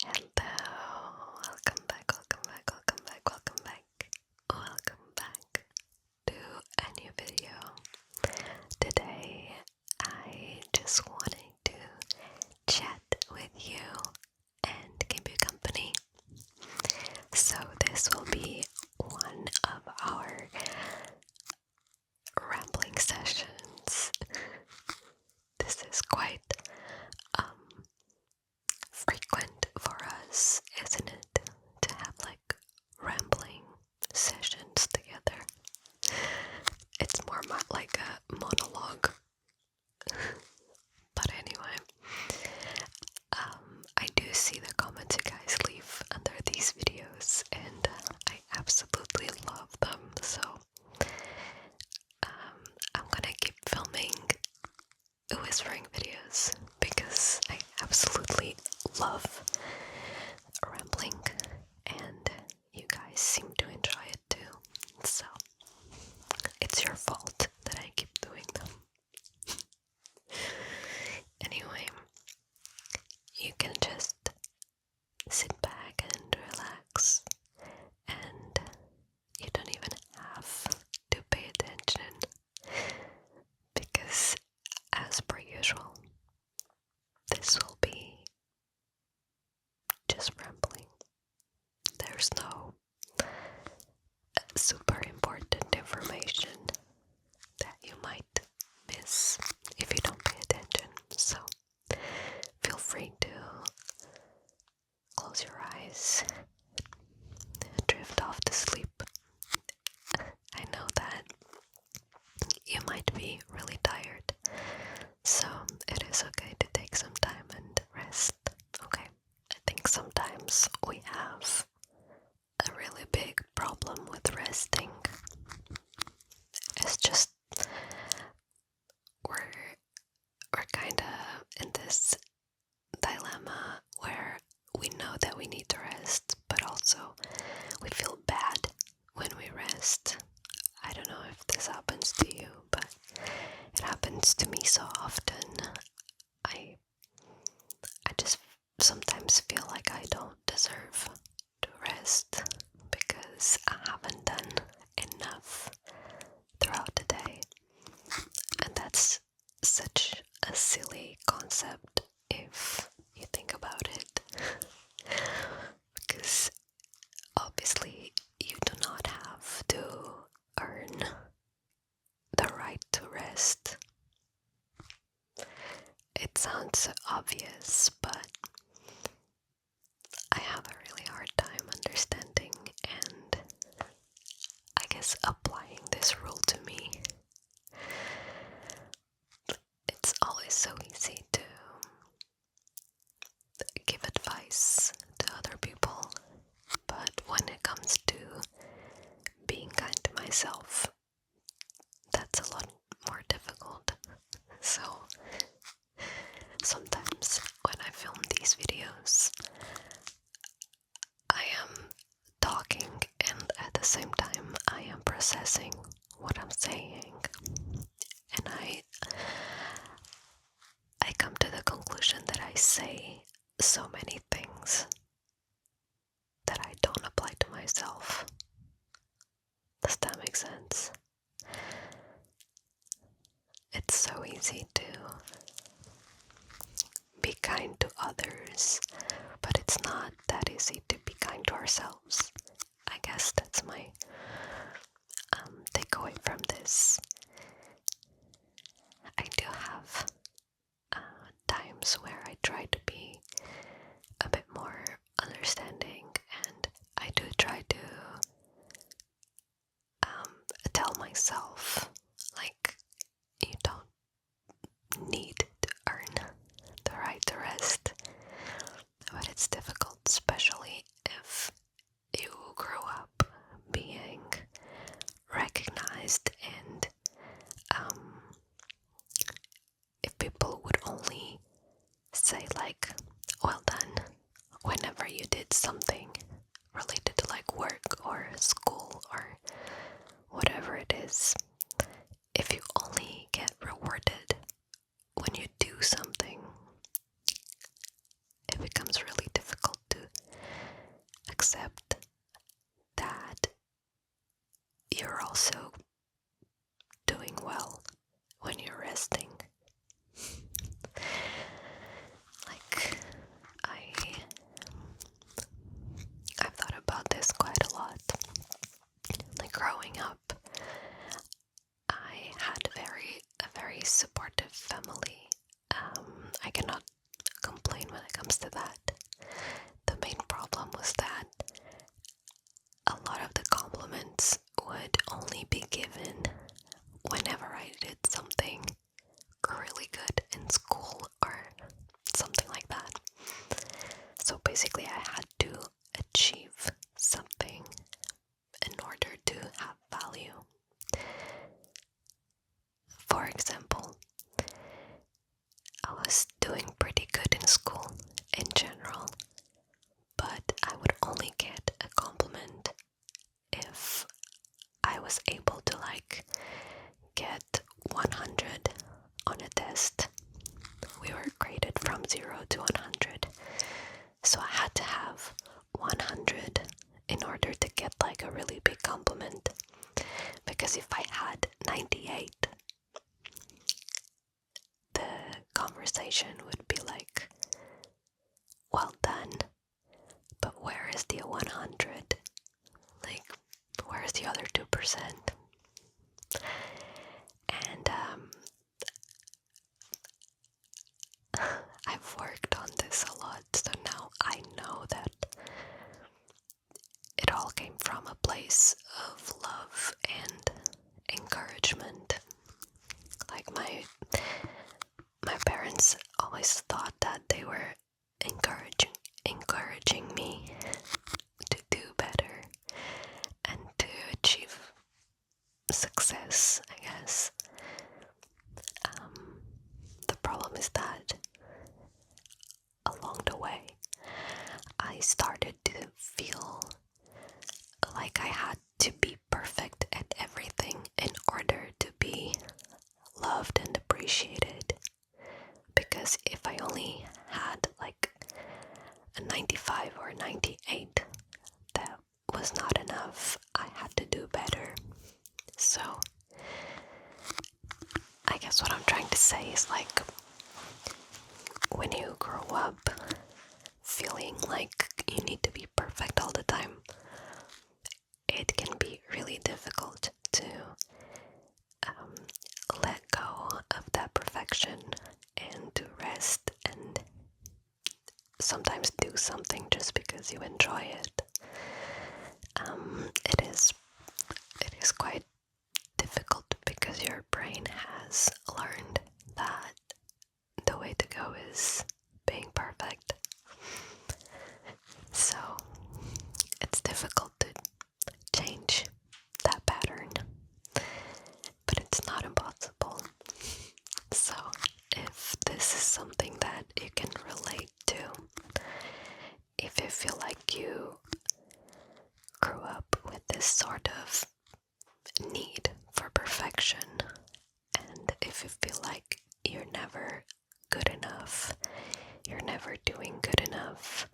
Hello, welcome back to a new video. Today I just wanted to chat with you and keep you company. So this will be one of our rambling sessions. This is quite frequent for us, isn't it? To have like rambling sessions together. It's more like a monologue. But anyway, I do see the comments you guys leave under these videos, and I absolutely love them. So I'm gonna keep filming whispering videos because I absolutely love rambling, and you guys seem to enjoy it too. So it's your fault that I keep doing them. Anyway, you can just sit back and relax, and you don't even have to pay attention because, as per usual, this will be just rambling. There's no super important information that you might miss if you don't pay attention. So feel free to close your eyes, drift off to sleep. I know that you might be really tired, so it is okay to take some time and rest, okay? I think sometimes we have a really big problem with resting. It's just we're kinda in this dilemma where we know that we need to rest, but also we feel bad when we rest. I don't know if this happens to you, but it happens to me so often. I just sometimes feel like I don't deserve to rest because I haven't done enough throughout the day. And that's such a silly concept if you think about it. Because obviously you do not have to earn the right to rest. It sounds so obvious, but I have a really hard time understanding and I guess applying this rule to me. It's always so easy to give advice to other people, but when it comes to being kind to myself, that's a lot more difficult. So sometimes when I film these videos, I am talking and at the same time I am processing what I'm saying, and I come to the conclusion that I say so many things that I don't apply to myself. Does that make sense? It's so easy to be kind to others, but it's not that easy to be kind to ourselves. I guess that's my takeaway from this. I do have times where I try to be a bit more understanding, and I do try to tell myself, like, you don't need to earn the right to rest. But it's difficult, especially if you grow up being recognized, and if people would only say like, well done, whenever you did something related to like work or school or whatever it is. also doing well when you're resting. Like, I've thought about this quite a lot. Like, growing up, I had a very supportive family. I cannot complain when it comes to that. The main problem was that a lot of the compliments would only be given whenever I did something really good in school or something like that. So basically I had to achieve something in order to have value. For example, I was doing pretty good in school in general, but I would only get a compliment if I was able to like get 100 on a test. We were graded from 0 to 100, so I had to have 100 in order to get like a really big compliment, because if I had 98, the conversation would be like, well done, but where is the 100? Like, where's the other 2%? And I've worked on this a lot, so now I know that it all came from a place of love and encouragement. Like, my parents always thought that they were encouraging me to do better and to achieve success, I guess. The problem is that along the way, I started to feel like I had to be perfect at everything in order to be loved and appreciated. Because if I only had like a 95 or a 98, that was not enough. I had to do better. So I guess what I'm trying to say is, like, when you grow up feeling like you need to be perfect all the time, it can be really difficult to let go of that perfection and to rest and sometimes do something just because you enjoy it. It is quite difficult because your brain has learned that the way to go is being perfect. So it's difficult to change that pattern, but it's not impossible. So if this is something that you can relate to, if you feel like you grew up with this sort of need for perfection, and if you feel like you're never good enough, you're never doing good enough,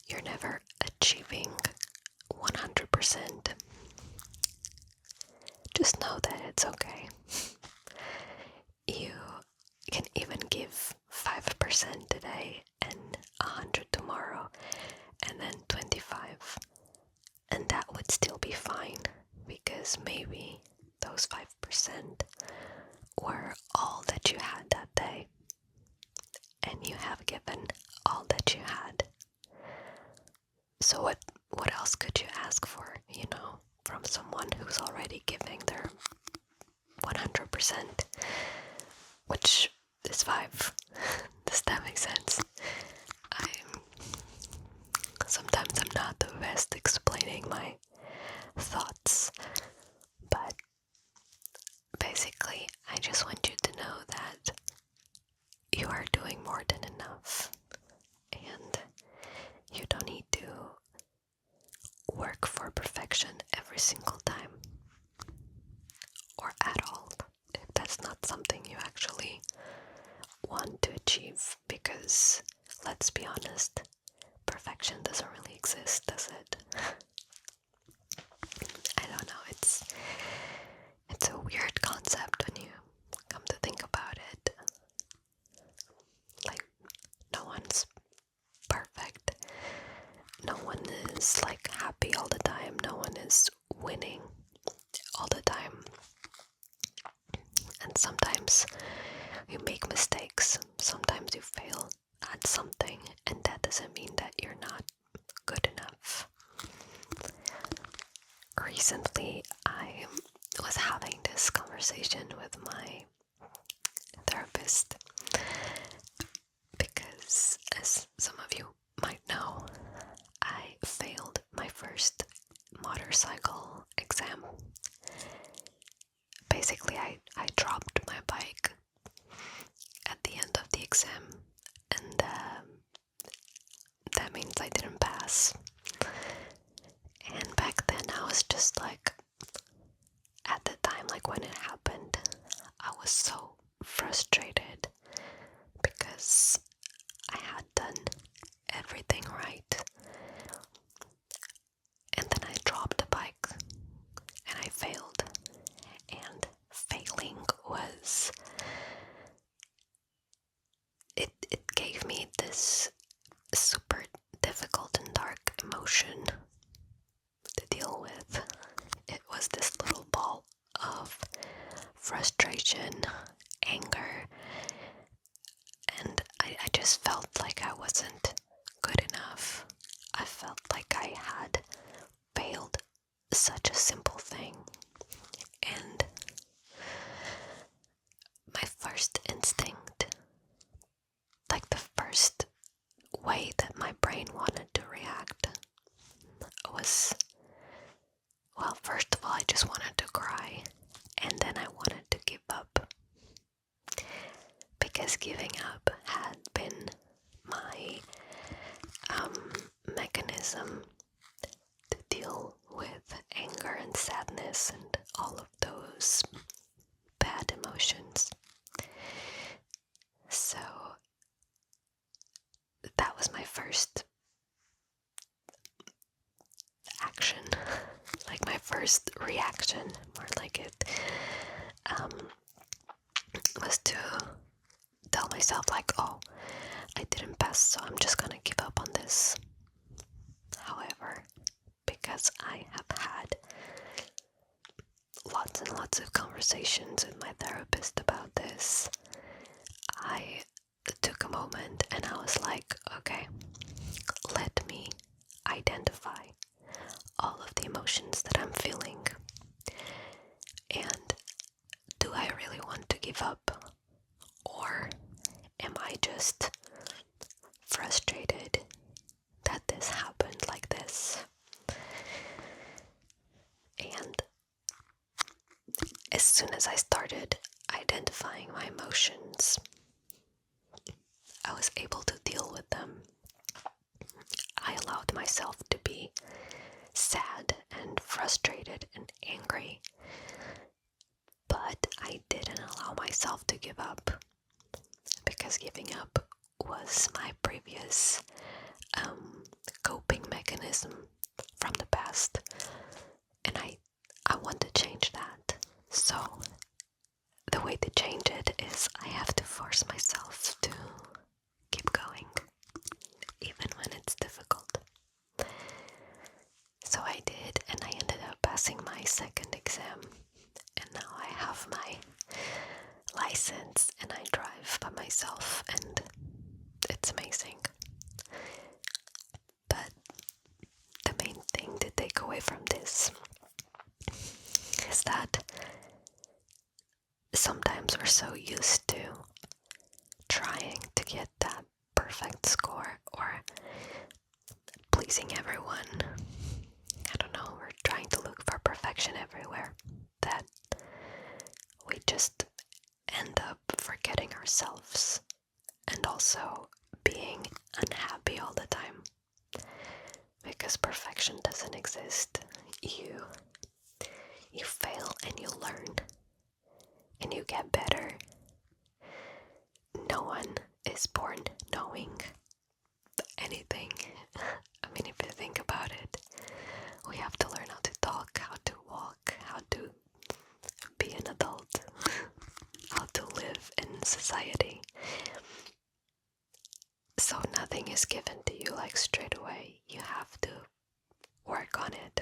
you're never achieving 100%, just know that it's okay. You can even give 5% today and 100 tomorrow, and then 25, and that would still be fine, because maybe those 5% were all that you had that day, and you have given all that you had. So what else could you ask for, from someone who's already giving their 100%, which is 5. Does that make sense? Sometimes I'm not the best explaining my thoughts, but basically I just want you to know that you are doing more than enough, and you don't need to work for perfection every single time, or at all, if that's not something you actually want to achieve, because let's be honest, perfection doesn't really exist, does it? I don't know, recently I was having this conversation with my therapist because, as some of you might know, I failed my first motorcycle exam. Basically, I dropped my bike at the end of the exam, and that means I didn't pass. And back then I was just like, at the time, like when it happened, I was so frustrated because I had done everything right, and then I dropped the bike and I failed. And failing was, it gave me this super difficult and dark emotion to deal with. It was this little ball of frustration, anger, and I just felt like I wasn't good enough. I felt like I had failed such a simple thing. And my first instinct, like the first way that my brain wanted to react, was, well, first of all, I just wanted to cry, and then I wanted to give up. Because giving up had been my mechanism to deal with anger and sadness and all of those bad emotions. So that was my first action, like my first reaction, more like it, was to tell myself like, oh, I didn't pass, so I'm just gonna give up on this. However, because I have had lots and lots of conversations with my therapist about this, I took a moment and I was like, okay, let me identify all of the emotions that I'm feeling, and do I really want to give up, or am I just frustrated that this happened like this? And as soon as I started identifying my emotions, I was able to deal with them. I allowed myself to be sad and frustrated and angry, but I didn't allow myself to give up, because giving up was my previous coping mechanism from the past, and I want to change that. So the way to change it is I have to force myself to keep going, even when it's difficult. So I did, and I ended up passing my second exam, and now I have my license and I drive by myself, and it's amazing. But the main thing to take away from this is that sometimes we're so used to trying to get that perfect score or pleasing everyone. I don't know, we're trying to look for perfection everywhere, that we just end up forgetting ourselves and also being unhappy all the time, because perfection doesn't exist. You fail and you learn and you get better. No one is born knowing anything. I mean, if you think about it, we have to learn how to talk, how to walk, how to be an adult, how to live in society. So nothing is given to you like straight away. You have to work on it.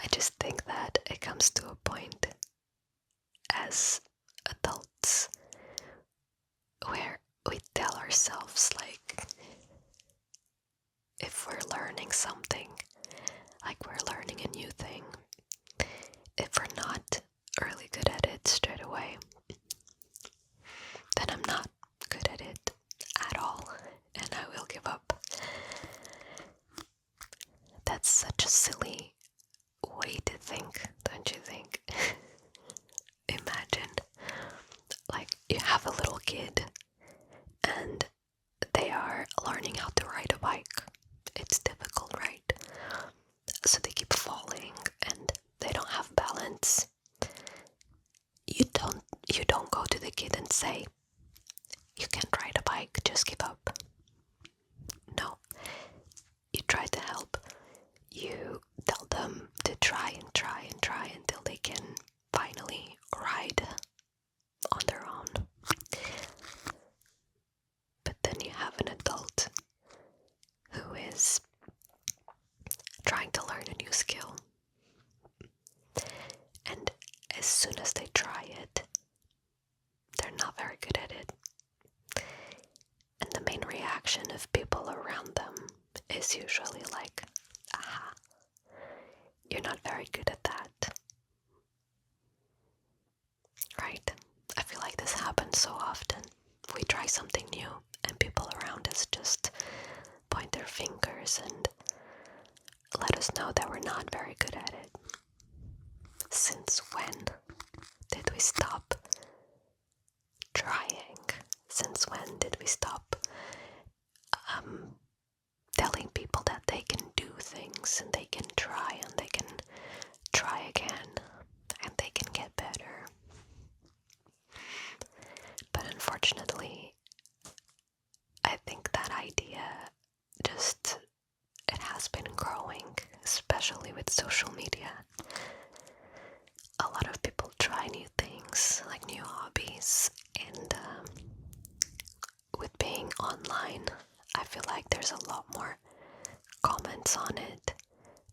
I just think that it comes to a point as adults where we tell ourselves, like, if we're learning something, like we're kid and they are learning how to ride a bike. It's difficult, right? So they keep falling and they don't have balance. You don't go to the kid and say, you can't ride a bike, just give up. No. You try to help. You tell them to try and try and try until they can finally ride on their own. But then you have an adult who is trying to learn a new skill. And as soon as they try it, they're not very good at it. And the main reaction of people around them is usually like, aha, you're not very good at that. Right? I feel like this happens so often. We try something new and people around us just point their fingers and let us know that we're not very good at it. Since when did we stop trying? Since when did we stop telling people that they can do things and they can try and they can try again and they can get better? But unfortunately, I think that idea it has been growing, especially with social media. A lot of people try new things, like new hobbies, and with being online, I feel like there's a lot more comments on it,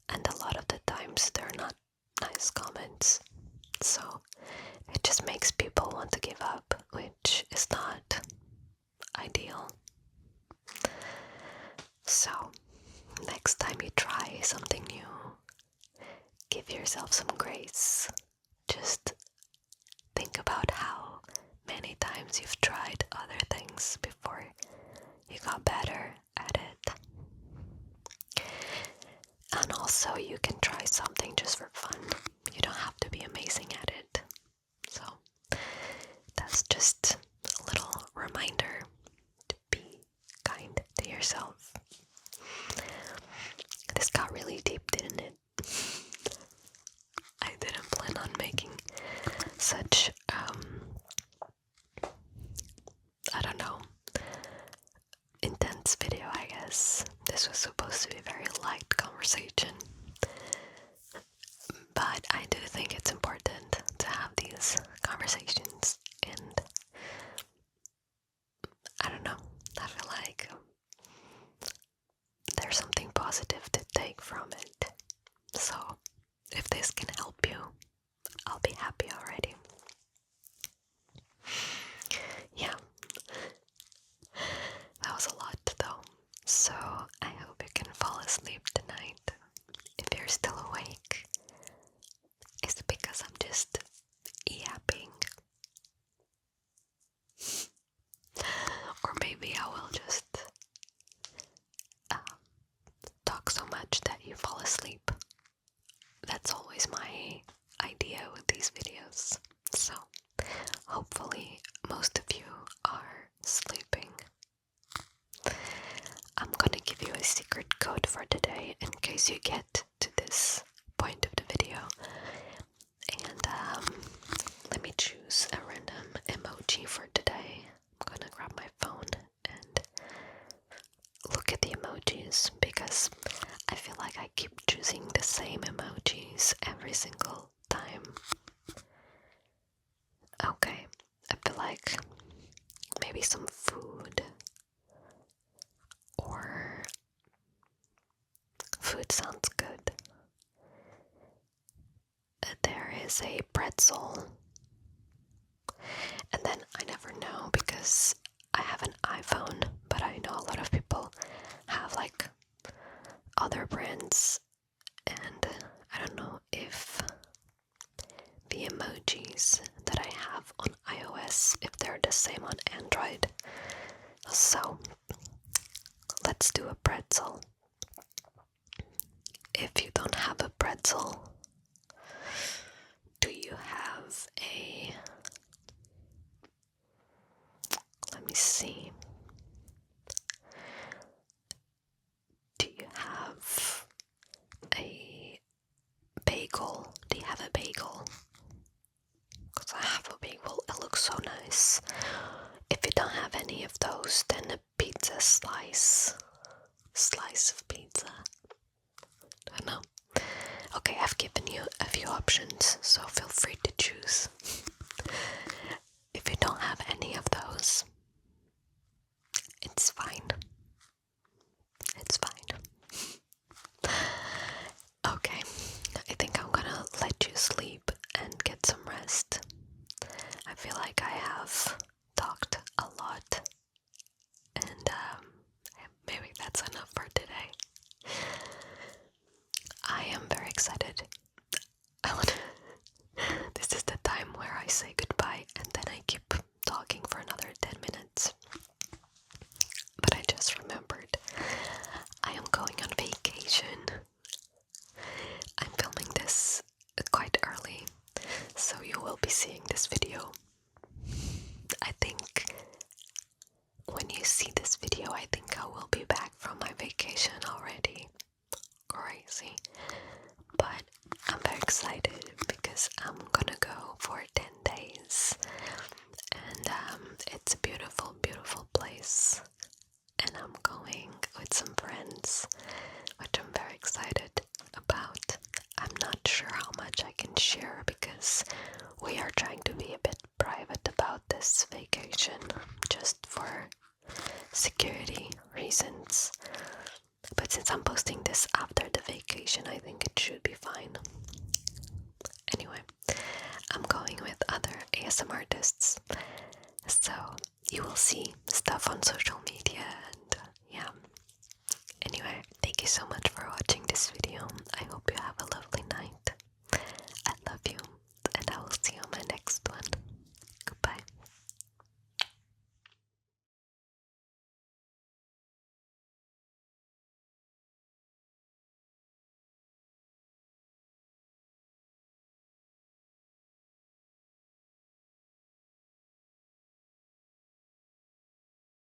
and a lot of the times they're not nice comments. So it just makes people want to give up, which is not ideal. So next time you try something new, give yourself some grace. Just think about how many times you've tried other things before you got better at it. And also, you can try something just for fun. You don't have to be amazing at it. So that's just a little reminder to be kind to yourself. This got really deep, didn't it? I didn't plan on making such, I don't know, intense video, I guess. This was supposed to be a very light conversation. But I do think it's important to have these conversations, and I don't know, I feel like there's something positive to take from it. So if this can help you, I'll be happy already. Yeah, that was a lot though. So I hope you can fall asleep tonight. If you're still awake, it's because I'm just yapping. Or maybe I will just talk so much that you fall asleep. That's always my idea with these videos. So hopefully most of you are sleeping. I'm gonna give you a secret code for today in case you get to this point of the video. And let me choose a random emoji for today. I'm gonna grab my phone and look at the emojis because I feel like I keep choosing the same emojis every single time. Okay, I feel like maybe some food, or food sounds good. There is a pretzel, and then I never know because I have an iPhone, but I know a lot of people have like other brands, and I don't know if the emojis that I have on iOS, if they're the same on Android. So let's do a pretzel. If you don't have a pretzel, do you have a bagel. Do you have a bagel? Because I have a bagel. It looks so nice. If you don't have any of those, then a pizza slice. Slice of pizza. I don't know. Okay, I've given you a few options, so feel free to choose. If you don't have any of those, it's fine. It's fine. Okay, I think I'm gonna let you sleep and get some rest. I feel like I have talked a lot, and maybe that's enough for today. I am very excited. This is the time where I say goodbye and then I keep talking for another 10 minutes. But I just remembered I am going on vacation. I'm filming this quite early, so you will be seeing this video. I think when you see this video, I think I will be back from my vacation already. Crazy. But I'm very excited because I'm gonna go for 10 days. And it's a beautiful, beautiful place. And I'm going with some friends, which I'm very excited about. I'm not sure how much I can share because we are trying to be a bit private about this vacation, just for security reasons. But since I'm posting this after the vacation, I think it should be fine. Anyway, I'm going with other ASMR artists, so you will see stuff on social media and yeah. Anyway, thank you so much